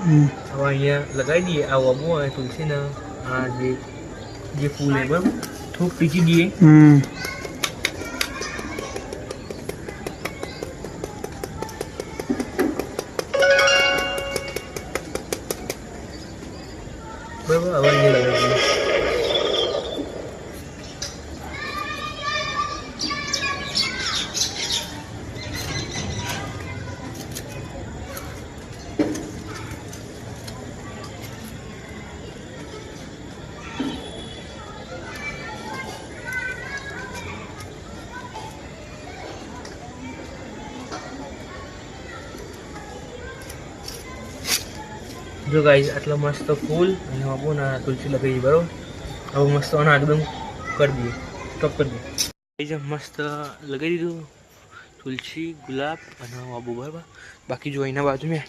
હવે અહીંયા લગાવી દઈએ આ ઓબો અને તુલસીને આ જે ફૂલ છે બરાબર થોડુંક પીસી દઈએ. બરાબર હવે અહીંયા લગાવી દઈએ. જો ગાઈસ આટલા મસ્ત ફૂલ અને આબો ના તુલસી લગાવી બરાબર. હવે મસ્ત આને એકદમ કરી દઈએ, સ્ટોપ કરી દઈએ. ગાઈસ મસ્ત લગાવી દીધું તુલસી ગુલાબ અને આબો બરાબર. બાકી જો અહીંના બાજુ મેં